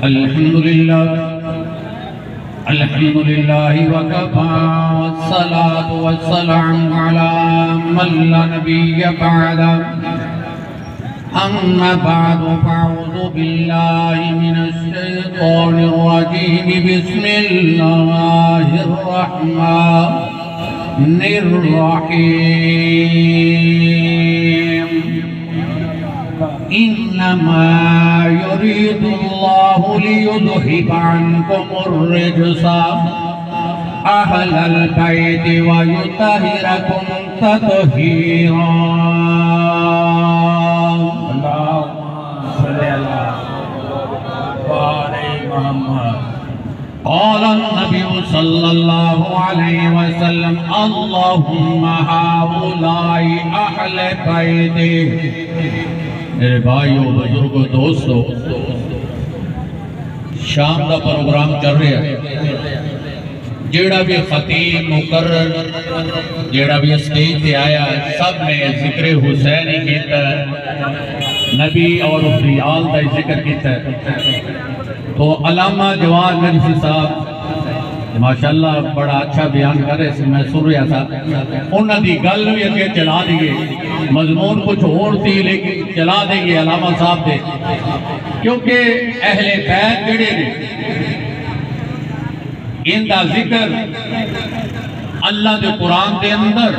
الحمد لله وكفى والصلاة والسلام على من لا نبي بعده أما بعد فأعوذ بالله من الشيطان الرجيم بسم الله الرحمن الرحيم إنما يريد الله ليذهب عنكم الرجس أهل البيت ويطهركم تطهيرا قال النبي صلى الله عليه وسلم اللهم هؤلاء أهل بيتي میرے بھائیوں بزرگوں دوستوں شام کا پروگرام کر رہے ہیں جیڑا بھی خطیب مقرر جیڑا بھی اسٹیج پہ آیا سب نے ذکر حسین ہی کیتا ہے نبی اور اپنی آل کا ذکر کیتا ہے تو علامہ جواد نجفی صاحب ماشاءاللہ بڑا اچھا بیان کر رہے سے میں سن رہا تھا انہوں نے گل بھی اگے چلا دیئے مضمون کچھ اور تھی لیکن چلا دیئے علامہ صاحب دے کیونکہ اہل بیت جڑے نے ان کا ذکر اللہ دے قرآن دے اندر